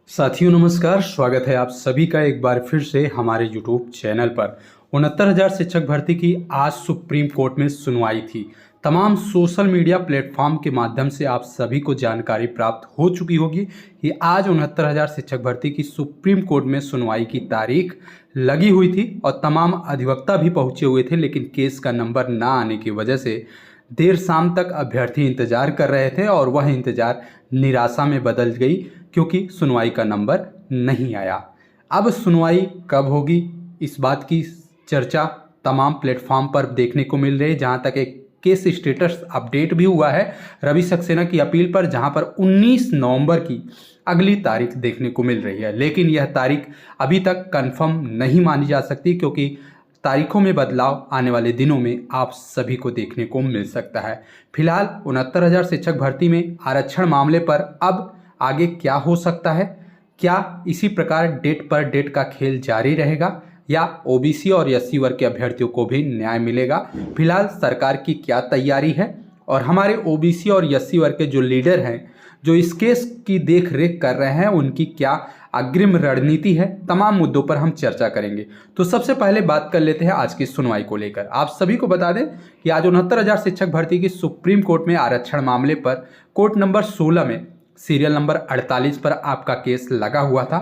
साथियों नमस्कार, स्वागत है आप सभी का एक बार फिर से हमारे YouTube चैनल पर। 69,000 शिक्षक भर्ती की आज सुप्रीम कोर्ट में सुनवाई थी। तमाम सोशल मीडिया प्लेटफॉर्म के माध्यम से आप सभी को जानकारी प्राप्त हो चुकी होगी कि आज 69,000 शिक्षक भर्ती की सुप्रीम कोर्ट में सुनवाई की तारीख लगी हुई थी और तमाम अधिवक्ता भी पहुंचे हुए थे, लेकिन केस का नंबर ना आने की वजह से देर शाम तक अभ्यर्थी इंतजार कर रहे थे और वह इंतजार निराशा में बदल गई क्योंकि सुनवाई का नंबर नहीं आया। अब सुनवाई कब होगी, इस बात की चर्चा तमाम प्लेटफॉर्म पर देखने को मिल रही है। जहां तक एक केस स्टेटस अपडेट भी हुआ है रवि सक्सेना की अपील पर, जहां पर 19 नवंबर की अगली तारीख देखने को मिल रही है। लेकिन यह तारीख अभी तक कंफर्म नहीं मानी जा सकती क्योंकि तारीखों में बदलाव आने वाले दिनों में आप सभी को देखने को मिल सकता है। फिलहाल 69,000 शिक्षक भर्ती में आरक्षण मामले पर अब आगे क्या हो सकता है? क्या इसी प्रकार डेट पर डेट का खेल जारी रहेगा या ओबीसी और एससी वर्ग के अभ्यर्थियों को भी न्याय मिलेगा? फिलहाल सरकार की क्या तैयारी है और हमारे ओबीसी और एससी वर्ग के जो लीडर हैं, जो इस केस की देख रेख कर रहे हैं, उनकी क्या अग्रिम रणनीति है, तमाम मुद्दों पर हम चर्चा करेंगे। तो सबसे पहले बात कर लेते हैं आज की सुनवाई को लेकर। आप सभी को बता दें कि आज 69,000 शिक्षक भर्ती की सुप्रीम कोर्ट में आरक्षण मामले पर कोर्ट नंबर 16 में सीरियल नंबर 48 पर आपका केस लगा हुआ था।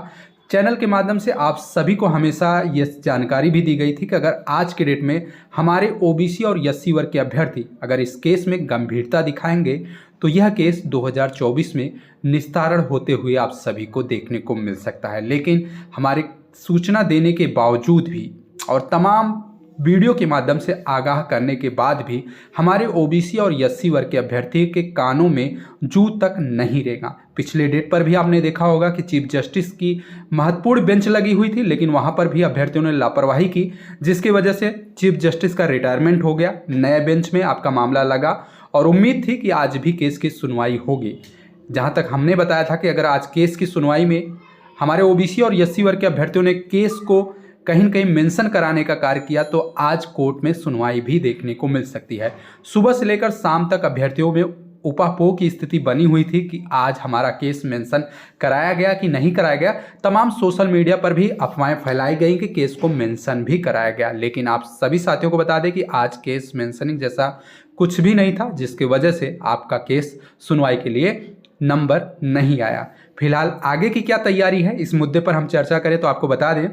चैनल के माध्यम से आप सभी को हमेशा ये जानकारी भी दी गई थी कि अगर आज के डेट में हमारे ओबीसी और एससी वर्ग के अभ्यर्थी अगर इस केस में गंभीरता दिखाएंगे तो यह केस 2024 में निस्तारण होते हुए आप सभी को देखने को मिल सकता है। लेकिन हमारे सूचना देने के बावजूद भी और तमाम वीडियो के माध्यम से आगाह करने के बाद भी हमारे ओबीसी और एससी वर्ग के अभ्यर्थी के कानों में जू तक नहीं रहेगा। पिछले डेट पर भी आपने देखा होगा कि चीफ जस्टिस की महत्वपूर्ण बेंच लगी हुई थी, लेकिन वहां पर भी अभ्यर्थियों ने लापरवाही की, जिसकी वजह से चीफ जस्टिस का रिटायरमेंट हो गया। नए बेंच में आपका मामला लगा और उम्मीद थी कि आज भी केस की सुनवाई होगी। जहां तक हमने बताया था कि अगर आज केस की सुनवाई में हमारे ओबीसी और एससी वर्ग के अभ्यर्थियों ने केस को कहीं न कहीं मेंशन कराने का कार्य किया तो आज कोर्ट में सुनवाई भी देखने को मिल सकती है। सुबह से लेकर शाम तक अभ्यर्थियों में ऊपापोह की स्थिति बनी हुई थी कि आज हमारा केस मेंशन कराया गया कि नहीं कराया गया। तमाम सोशल मीडिया पर भी अफवाहें फैलाई गई कि केस को मेंशन भी कराया गया, लेकिन आप सभी साथियों को बता दें कि आज केस मेंशनिंग जैसा कुछ भी नहीं था, जिसकी वजह से आपका केस सुनवाई के लिए नंबर नहीं आया। फिलहाल आगे की क्या तैयारी है, इस मुद्दे पर हम चर्चा करें तो आपको बता दें,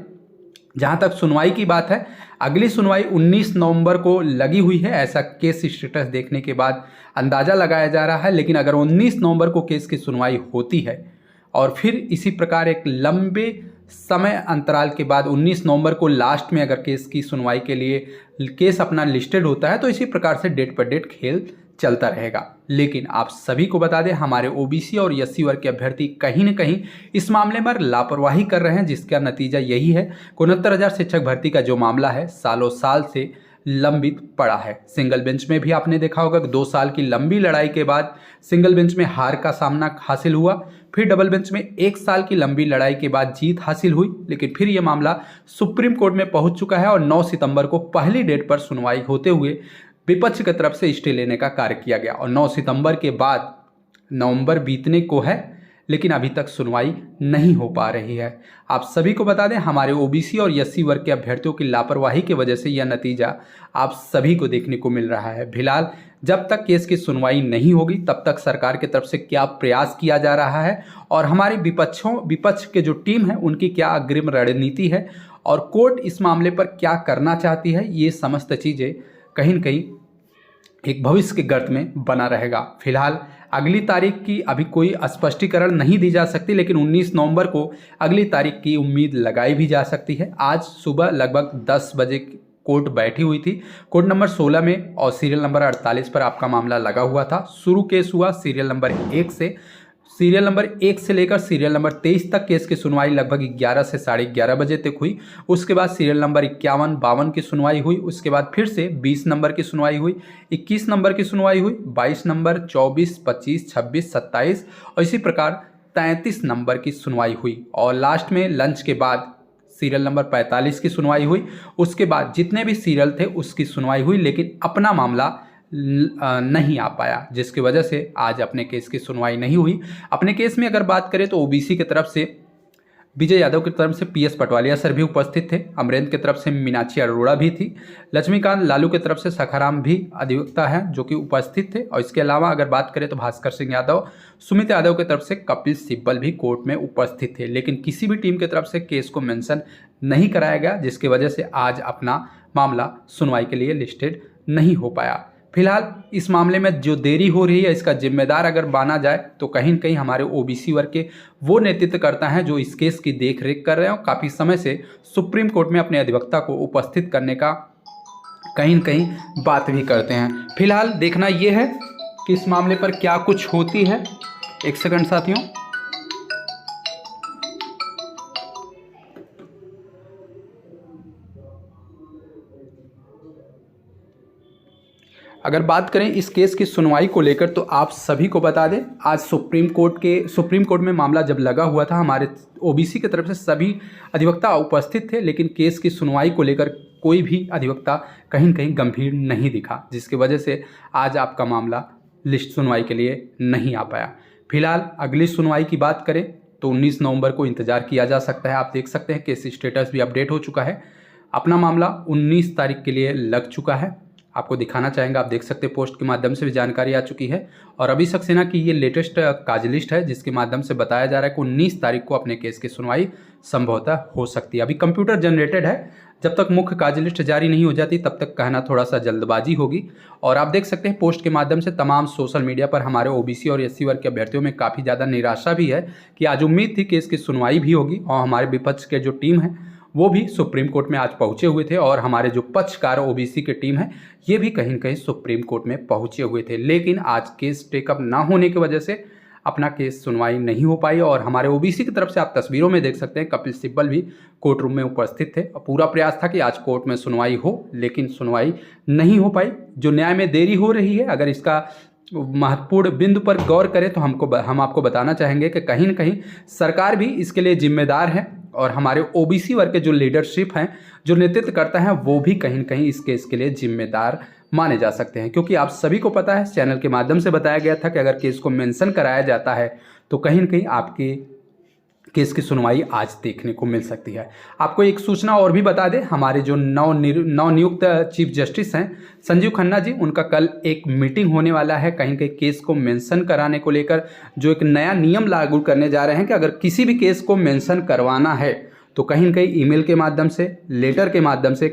जहां तक सुनवाई की बात है, अगली सुनवाई 19 नवंबर को लगी हुई है। ऐसा केस स्टेटस देखने के बाद अंदाजा लगाया जा रहा है। लेकिन अगर 19 नवंबर को केस की सुनवाई होती है और फिर इसी प्रकार एक लंबे समय अंतराल के बाद 19 नवंबर को लास्ट में अगर केस की सुनवाई के लिए केस अपना लिस्टेड होता है तो इसी प्रकार से डेट पर डेट खेल चलता रहेगा। लेकिन आप सभी को बता दें, हमारे ओबीसी और एससी वर्ग के अभ्यर्थी कहीं न कहीं इस मामले में लापरवाही कर रहे हैं, जिसका नतीजा यही है। 69,000 शिक्षक भर्ती का जो मामला है सालों साल से लंबित पड़ा है। सिंगल बेंच में भी आपने देखा होगा कि 2 साल की लंबी लड़ाई के बाद सिंगल बेंच में हार का सामना हासिल हुआ, फिर डबल बेंच में 1 साल की लंबी लड़ाई के बाद जीत हासिल हुई, लेकिन फिर यह मामला सुप्रीम कोर्ट में पहुंच चुका है और 9 सितंबर को पहली डेट पर सुनवाई होते हुए विपक्ष की तरफ से स्टे लेने का कार्य किया गया। और 9 सितंबर के बाद नवंबर बीतने को है, लेकिन अभी तक सुनवाई नहीं हो पा रही है। आप सभी को बता दें, हमारे ओबीसी और एससी वर्ग के अभ्यर्थियों की लापरवाही की वजह से यह नतीजा आप सभी को देखने को मिल रहा है। फिलहाल जब तक केस की सुनवाई नहीं होगी तब तक सरकार की तरफ से क्या प्रयास किया जा रहा है और हमारे विपक्ष के जो टीम है उनकी क्या अग्रिम रणनीति है और कोर्ट इस मामले पर क्या करना चाहती है, ये समस्त चीज़ें कहीं न कहीं एक भविष्य के गर्त में बना रहेगा। फिलहाल अगली तारीख की अभी कोई स्पष्टीकरण नहीं दी जा सकती, लेकिन 19 नवंबर को अगली तारीख की उम्मीद लगाई भी जा सकती है। आज सुबह लगभग 10 बजे कोर्ट बैठी हुई थी। कोर्ट नंबर 16 में और सीरियल नंबर 48 पर आपका मामला लगा हुआ था। शुरू केस हुआ सीरियल नंबर 1 से। सीरियल नंबर 1 से लेकर सीरियल नंबर 23 तक केस की सुनवाई लगभग 11 से 11:30 बजे तक हुई। उसके बाद सीरियल नंबर 51, 52 की सुनवाई हुई। उसके बाद फिर से 20 नंबर की सुनवाई हुई, 21 नंबर की सुनवाई हुई, 22 नंबर, 24, 25, 26, 27 और इसी प्रकार 33 नंबर की सुनवाई हुई। और लास्ट में लंच के बाद सीरियल नंबर 45 की सुनवाई हुई। उसके बाद जितने भी सीरियल थे उसकी सुनवाई हुई, लेकिन अपना मामला नहीं आ पाया, जिसकी वजह से आज अपने केस की सुनवाई नहीं हुई। अपने केस में अगर बात करें तो ओबीसी की तरफ से विजय यादव की तरफ से पीएस पटवालिया सर भी उपस्थित थे। अमरेंद्र की तरफ से मीनाक्षी अरोड़ा भी थी। लक्ष्मीकांत लालू की तरफ से सखाराम भी अधिवक्ता हैं जो कि उपस्थित थे। और इसके अलावा अगर बात करें तो भास्कर सिंह यादव, सुमित यादव की तरफ से कपिल सिब्बल भी कोर्ट में उपस्थित थे। लेकिन किसी भी टीम की तरफ से केस को मेंशन नहीं कराया गया, जिसकी वजह से आज अपना मामला सुनवाई के लिए लिस्टेड नहीं हो पाया। फिलहाल इस मामले में जो देरी हो रही है, इसका जिम्मेदार अगर माना जाए तो कहीं न कहीं हमारे ओबीसी वर्ग के वो नेतृत्व करता है जो इस केस की देख रेख कर रहे हैं और काफ़ी समय से सुप्रीम कोर्ट में अपने अधिवक्ता को उपस्थित करने का कहीं न कहीं बात भी करते हैं। फिलहाल देखना ये है कि इस मामले पर क्या कुछ होती है। एक सेकंड साथियों, अगर बात करें इस केस की सुनवाई को लेकर तो आप सभी को बता दें, आज सुप्रीम कोर्ट में मामला जब लगा हुआ था, हमारे ओबीसी की तरफ से सभी अधिवक्ता उपस्थित थे, लेकिन केस की सुनवाई को लेकर कोई भी अधिवक्ता कहीं न कहीं गंभीर नहीं दिखा, जिसकी वजह से आज आपका मामला लिस्ट सुनवाई के लिए नहीं आ पाया। फिलहाल अगली सुनवाई की बात करें तो 19 नवंबर को इंतजार किया जा सकता है। आप देख सकते हैं केस स्टेटस भी अपडेट हो चुका है। अपना मामला 19 तारीख के लिए लग चुका है। आपको दिखाना चाहेंगे, आप देख सकते हैं पोस्ट के माध्यम से भी जानकारी आ चुकी है। और अभी सक्सेना की ये लेटेस्ट काज लिस्ट है जिसके माध्यम से बताया जा रहा है कि 19 तारीख को अपने केस की सुनवाई संभवतः हो सकती है। अभी कंप्यूटर जनरेटेड है, जब तक मुख्य काज लिस्ट जारी नहीं हो जाती तब तक कहना थोड़ा सा जल्दबाजी होगी। और आप देख सकते हैं पोस्ट के माध्यम से तमाम सोशल मीडिया पर हमारे ओबीसी और एससी वर्ग के अभ्यर्थियों में काफ़ी ज़्यादा निराशा भी है कि आज उम्मीद थी कि इसकी सुनवाई भी होगी और हमारे विपक्ष के जो टीम है वो भी सुप्रीम कोर्ट में आज पहुंचे हुए थे और हमारे जो पक्षकार ओबीसी की टीम है ये भी कहीं न कहीं सुप्रीम कोर्ट में पहुंचे हुए थे। लेकिन आज केस टेकअप ना होने की वजह से अपना केस सुनवाई नहीं हो पाई और हमारे ओबीसी की तरफ से आप तस्वीरों में देख सकते हैं कपिल सिब्बल भी कोर्ट रूम में उपस्थित थे। पूरा प्रयास था कि आज कोर्ट में सुनवाई हो, लेकिन सुनवाई नहीं हो पाई। जो न्याय में देरी हो रही है, अगर इसका महत्वपूर्ण बिंदु पर गौर करें तो हम आपको बताना चाहेंगे कि कहीं न कहीं सरकार भी इसके लिए जिम्मेदार है और हमारे ओबीसी वर्ग के जो लीडरशिप हैं, जो नेतृत्व करता है, वो भी कहीं न कहीं इस केस के लिए जिम्मेदार माने जा सकते हैं। क्योंकि आप सभी को पता है, चैनल के माध्यम से बताया गया था कि अगर केस को मेंशन कराया जाता है तो कहीं न कहीं आपके केस की सुनवाई आज देखने को मिल सकती है। आपको एक सूचना और भी बता दें, हमारे जो नवनियुक्त चीफ जस्टिस हैं संजीव खन्ना जी, उनका कल एक मीटिंग होने वाला है। कहीं कहीं केस को मेंशन कराने को लेकर जो एक नया नियम लागू करने जा रहे हैं कि अगर किसी भी केस को मेंशन करवाना है तो कहीं न कहीं ईमेल के माध्यम से, लेटर के माध्यम से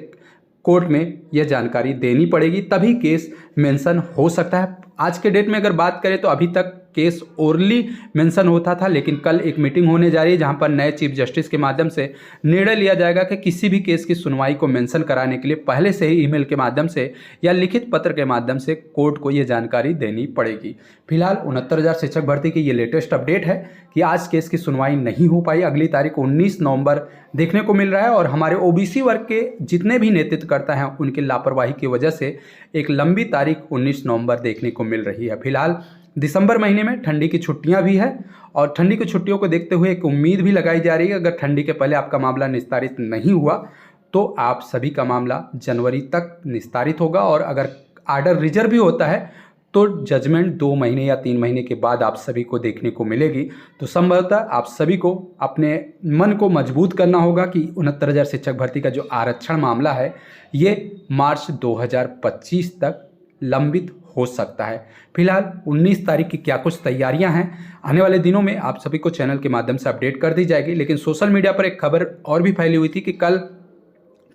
कोर्ट में यह जानकारी देनी पड़ेगी, तभी केस मेंशन हो सकता है। आज के डेट में अगर बात करें तो अभी तक केस ओरली मेंशन होता था, लेकिन कल एक मीटिंग होने जा रही है जहां पर नए चीफ जस्टिस के माध्यम से निर्णय लिया जाएगा कि किसी भी केस की सुनवाई को मेंशन कराने के लिए पहले से ही ईमेल के माध्यम से या लिखित पत्र के माध्यम से कोर्ट को ये जानकारी देनी पड़ेगी। फिलहाल 69,000 शिक्षक भर्ती की ये लेटेस्ट अपडेट है कि आज केस की सुनवाई नहीं हो पाई। अगली तारीख 19 नवंबर देखने को मिल रहा है और हमारे ओबीसी वर्ग के जितने भी नेतृत्व करता है उनकी लापरवाही की वजह से एक लंबी तारीख 19 नवंबर देखने को मिल रही है। फिलहाल दिसंबर महीने में ठंडी की छुट्टियां भी है और ठंडी की छुट्टियों को देखते हुए एक उम्मीद भी लगाई जा रही है, अगर ठंडी के पहले आपका मामला निस्तारित नहीं हुआ तो आप सभी का मामला जनवरी तक निस्तारित होगा और अगर आर्डर रिजर्व भी होता है तो जजमेंट 2 महीने या 3 महीने के बाद आप सभी को देखने को मिलेगी। तो संभवतः आप सभी को अपने मन को मजबूत करना होगा कि 69,000 शिक्षक भर्ती का जो आरक्षण मामला है ये मार्च 2025 तक लंबित हो सकता है। फिलहाल 19 तारीख की क्या कुछ तैयारियां हैं, आने वाले दिनों में आप सभी को चैनल के माध्यम से अपडेट कर दी जाएगी। लेकिन सोशल मीडिया पर एक खबर और भी फैली हुई थी कि कल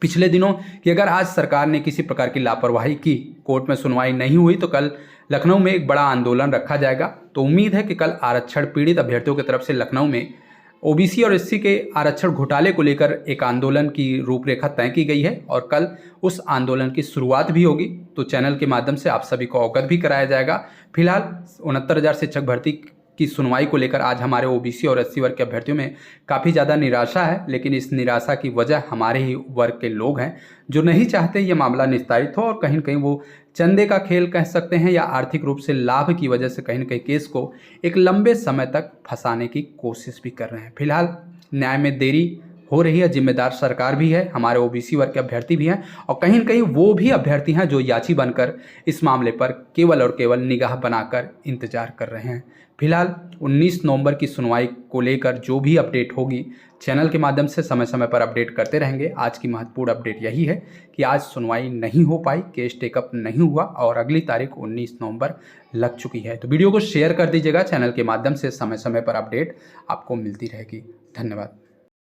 पिछले दिनों कि अगर आज सरकार ने किसी प्रकार की लापरवाही की, कोर्ट में सुनवाई नहीं हुई तो कल लखनऊ में एक बड़ा आंदोलन रखा जाएगा। तो उम्मीद है कि कल आरक्षण पीड़ित अभ्यर्थियों की तरफ से लखनऊ में ओबीसी और एससी के आरक्षण घोटाले को लेकर एक आंदोलन की रूपरेखा तय की गई है और कल उस आंदोलन की शुरुआत भी होगी। तो चैनल के माध्यम से आप सभी को अवगत भी कराया जाएगा। फिलहाल 69,000 शिक्षक भर्ती की सुनवाई को लेकर आज हमारे ओबीसी और एससी वर्ग के अभ्यर्थियों में काफ़ी ज़्यादा निराशा है, लेकिन इस निराशा की वजह हमारे ही वर्ग के लोग हैं जो नहीं चाहते ये मामला निस्तारित हो और कहीं न कहीं वो चंदे का खेल कह सकते हैं या आर्थिक रूप से लाभ की वजह से कहीं न कहीं केस को एक लंबे समय तक फंसाने की कोशिश भी कर रहे हैं। फिलहाल न्याय में देरी हो रही है। जिम्मेदार सरकार भी है, हमारे ओबीसी वर्ग के अभ्यर्थी भी हैं और कहीं न कहीं वो भी अभ्यर्थी हैं जो याची बनकर इस मामले पर केवल और केवल निगाह बनाकर इंतजार कर रहे हैं। फिलहाल 19 नवंबर की सुनवाई को लेकर जो भी अपडेट होगी चैनल के माध्यम से समय समय पर अपडेट करते रहेंगे। आज की महत्वपूर्ण अपडेट यही है कि आज सुनवाई नहीं हो पाई, केस टेकअप नहीं हुआ और अगली तारीख 19 नवंबर लग चुकी है। तो वीडियो को शेयर कर दीजिएगा, चैनल के माध्यम से समय समय पर अपडेट आपको मिलती रहेगी। धन्यवाद।